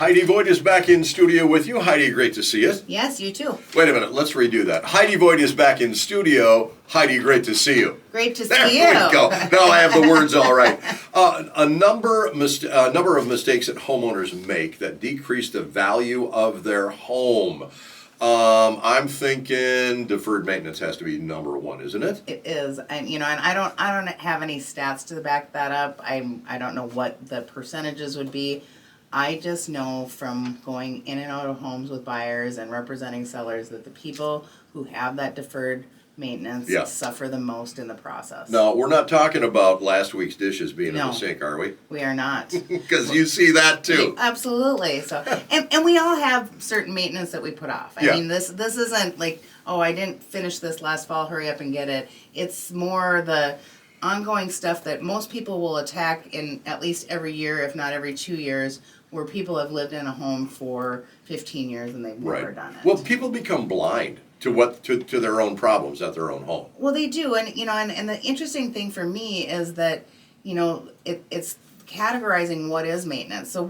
Heidi Voigt is back in studio with you. Heidi, great to see you. Yes, you too. Wait a minute, let's redo that. Heidi Voigt is back in studio. Heidi, great to see you. Great to There see you. we go. Now I have the words all right. A number of mistakes that homeowners make that decrease the value of their home. I'm thinking deferred maintenance has to be number one, isn't it? It is, and I don't have any stats to back that up. I don't know what the percentages would be. I just know from going in and out of homes with buyers and representing sellers that the people who have that deferred maintenance suffer the most in the process. No, we're not talking about last week's dishes being in the sink, are we? We are not. Because you see that too. Absolutely. So, and we all have certain maintenance that we put off. I mean, this isn't like, oh, I didn't finish this last fall, hurry up and get it. It's more the ongoing stuff that most people will attack in at least every year, if not every 2 years, where people have lived in a home for 15 years and they've never done it. Well, people become blind to their own problems at their own home. Well, they do, and and the interesting thing for me is that it's categorizing what is maintenance. So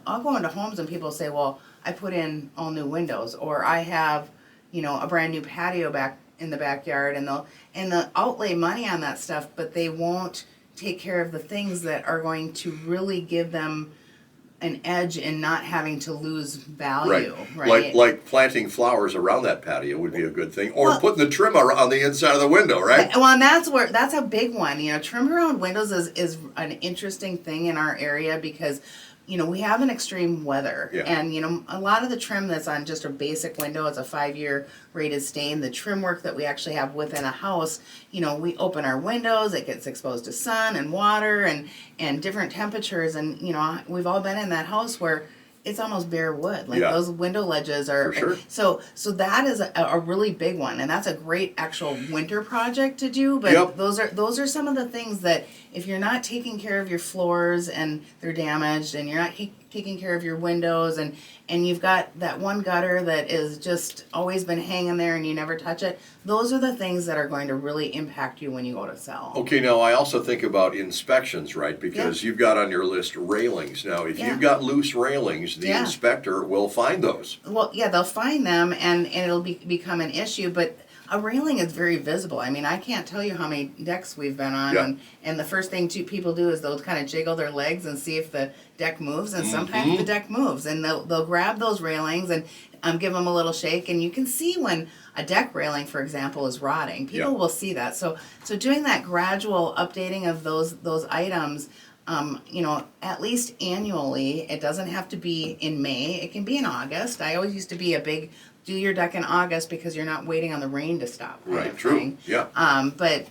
I'll go into homes and people say, well, I put in all new windows, or I have a brand new patio back in the backyard, and they'll outlay money on that stuff, but they won't take care of the things that are going to really give them an edge in not having to lose value, right? Like planting flowers around that patio would be a good thing, or putting the trim on the inside of the window, right? Well, and that's a big one. Trim around windows is an interesting thing in our area because we have an extreme weather, and a lot of the trim that's on just a basic window, it's a 5-year rated stain. The trim work that we actually have within a house, we open our windows, it gets exposed to sun and water and different temperatures, and we've all been in that house where it's almost bare wood. Like those window ledges are. For sure. So that is a really big one, and that's a great actual winter project to do. But those are some of the things that if you're not taking care of your floors and they're damaged, and you're not taking care of your windows, and you've got that one gutter that is just always been hanging there and you never touch it, those are the things that are going to really impact you when you go to sell. Okay, now I also think about inspections, right? Because you've got on your list railings. Now, if you've got loose railings, the inspector will find those. Well, they'll find them, and it'll become an issue, but a railing is very visible. I mean, I can't tell you how many decks we've been on, and the first thing people do is they'll kind of jiggle their legs and see if the deck moves, and sometimes the deck moves, and they'll grab those railings and give them a little shake, and you can see when a deck railing, for example, is rotting. People will see that. So doing that gradual updating of those items, at least annually. It doesn't have to be in May. It can be in August. I always used to be a big do your deck in August because you're not waiting on the rain to stop. Right, true. Thing. Yeah. But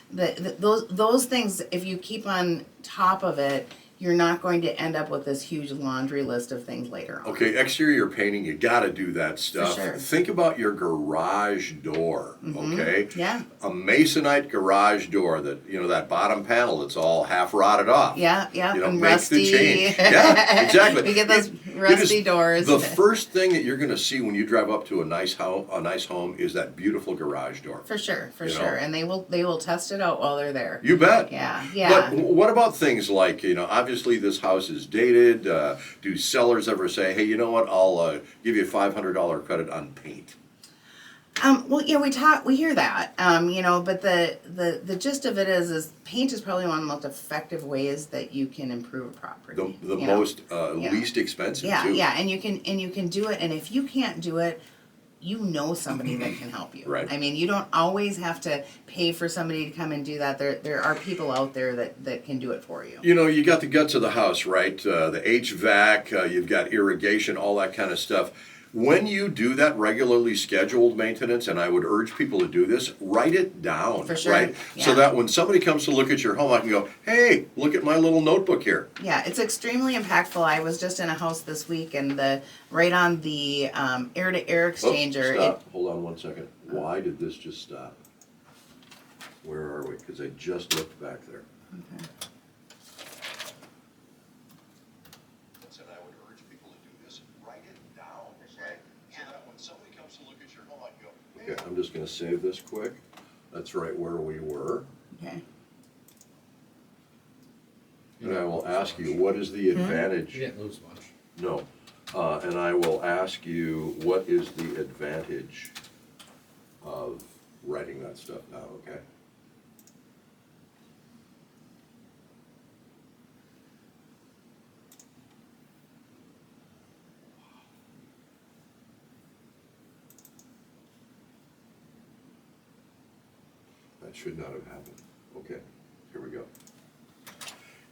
those things, if you keep on top of it, you're not going to end up with this huge laundry list of things later on. Okay, exterior painting, you got to do that stuff. For sure. Think about your garage door, okay? Yeah. A masonite garage door that bottom panel that's all half rotted off. Yeah, and make rusty. the change. Yeah, exactly. We get those rusty doors. The first thing that you're going to see when you drive up to a nice home is that beautiful garage door. For sure. And they will test it out while they're there. You bet. Yeah. But what about things like, obviously this house is dated. Do sellers ever say, hey, you know what, I'll give you a $500 credit on paint? We hear that, but the gist of it is paint is probably one of the most effective ways that you can improve a property. The most least expensive too. Yeah, and you can do it, and if you can't do it, somebody that can help you. Right. I mean, you don't always have to pay for somebody to come and do that. There are people out there that can do it for you. You got the guts of the house, right? The HVAC, you've got irrigation, all that kind of stuff. When you do that regularly scheduled maintenance, and I would urge people to do this, write it down. For sure. Right? Yeah. So that when somebody comes to look at your home, I can go, hey, look at my little notebook here. Yeah, it's extremely impactful. I was just in a house this week, and right on the air-to-air exchanger. Stop. Hold on one second. Why did this just stop? Where are we? Because I just looked back there. Okay. I would urge people to do this. Write it down, right? So that when somebody comes to look at your home, I can go, okay, I'm just going to save this quick. That's right where we were. Okay. And I will ask you, what is the advantage? You didn't lose much. No. And I will ask you, what is the advantage of writing that stuff down, okay? That should not have happened. Okay, here we go.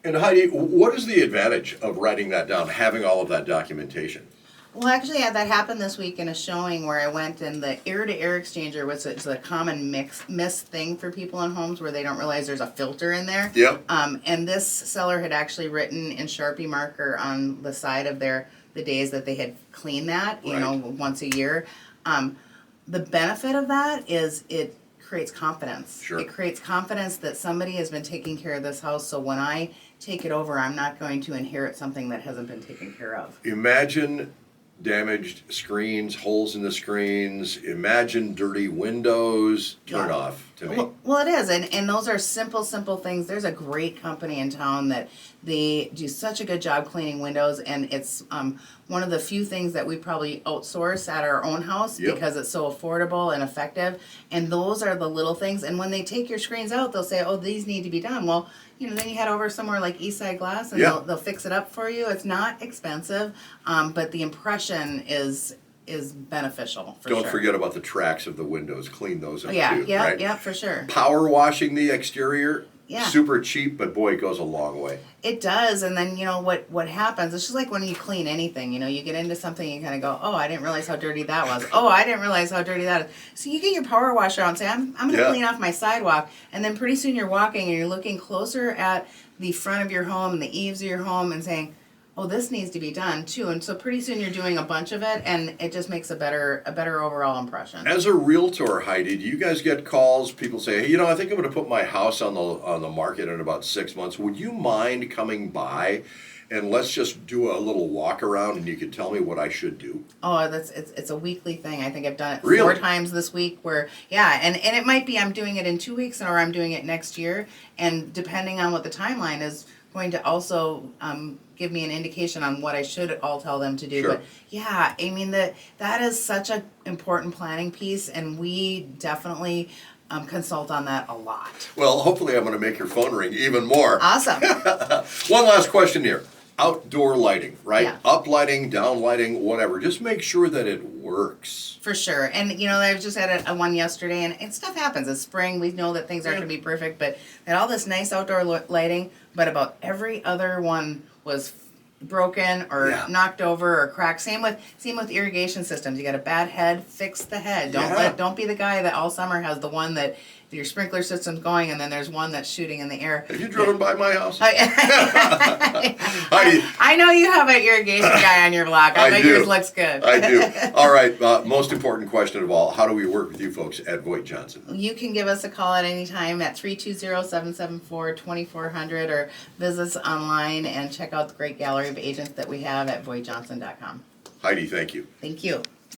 And Heidi, what is the advantage of writing that down, having all of that documentation? Well, actually, yeah, that happened this week in a showing where I went, and the air-to-air exchanger was a common miss thing for people in homes where they don't realize there's a filter in there. Yep. And this seller had actually written in Sharpie marker on the side of the days that they had cleaned that, you know, once a year. The benefit of that is it creates confidence. Sure. It creates confidence that somebody has been taking care of this house, so when I take it over, I'm not going to inherit something that hasn't been taken care of. Imagine damaged screens, holes in the screens, imagine dirty windows. Turn off to me. Well, it is, and those are simple things. There's a great company in town that they do such a good job cleaning windows, and it's one of the few things that we probably outsource at our own house because it's so affordable and effective. And those are the little things. And when they take your screens out, they'll say, "Oh, these need to be done." Well, you know, then you head over somewhere like Eastside Glass, and they'll fix it up for you. It's not expensive, but the impression is beneficial for sure. Don't forget about the tracks of the windows. Clean those up too. Yeah, right? for sure. Power washing the exterior. Yeah. Super cheap, but boy, it goes a long way. It does, and then, you know, what happens, it's just like when you clean anything, you know, you get into something, you kind of go, oh, I didn't realize how dirty that was. Oh, I didn't realize how dirty that is. So you get your power washer out and say, I'm going to clean off my sidewalk, and then pretty soon you're walking and you're looking closer at the front of your home and the eaves of your home and saying, oh, this needs to be done too. And so pretty soon you're doing a bunch of it, and it just makes a better overall impression. As a realtor, Heidi, do you guys get calls? People say, hey, you know, I think I'm going to put my house on the market in about 6 months. Would you mind coming by and let's just do a little walk around, and you can tell me what I should do? Oh, it's a weekly thing. I think I've done it Really? 4 times this week. Where and it might be I'm doing it in 2 weeks, or I'm doing it next year, and depending on what the timeline is, going to also give me an indication on what I should all tell them to do. Sure. But yeah, I mean that is such an important planning piece, and we definitely consult on that a lot. Well, hopefully I'm going to make your phone ring even more. Awesome. One last question here. Outdoor lighting, right? Yeah. Up lighting, down lighting, whatever. Just make sure that it works. For sure. And, you know, I just had a one yesterday, and stuff happens. It's spring. We know that things aren't going to be perfect, but they had all this nice outdoor lighting, but about every other one was broken or knocked over or cracked. Same with irrigation systems. You got a bad head, fix the head. Don't be the guy that all summer has the one that your sprinkler system's going, and then there's one that's shooting in the air. Have you driven by my house? I know you have an irrigation guy on your block. I bet yours looks good. I do. All right. Most important question of all, how do we work with you folks at Voigt Johnson? You can give us a call at any time at 320-774-2400, or visit us online and check out the great gallery of agents that we have at VoigtJohnson.com. Heidi, thank you. Thank you.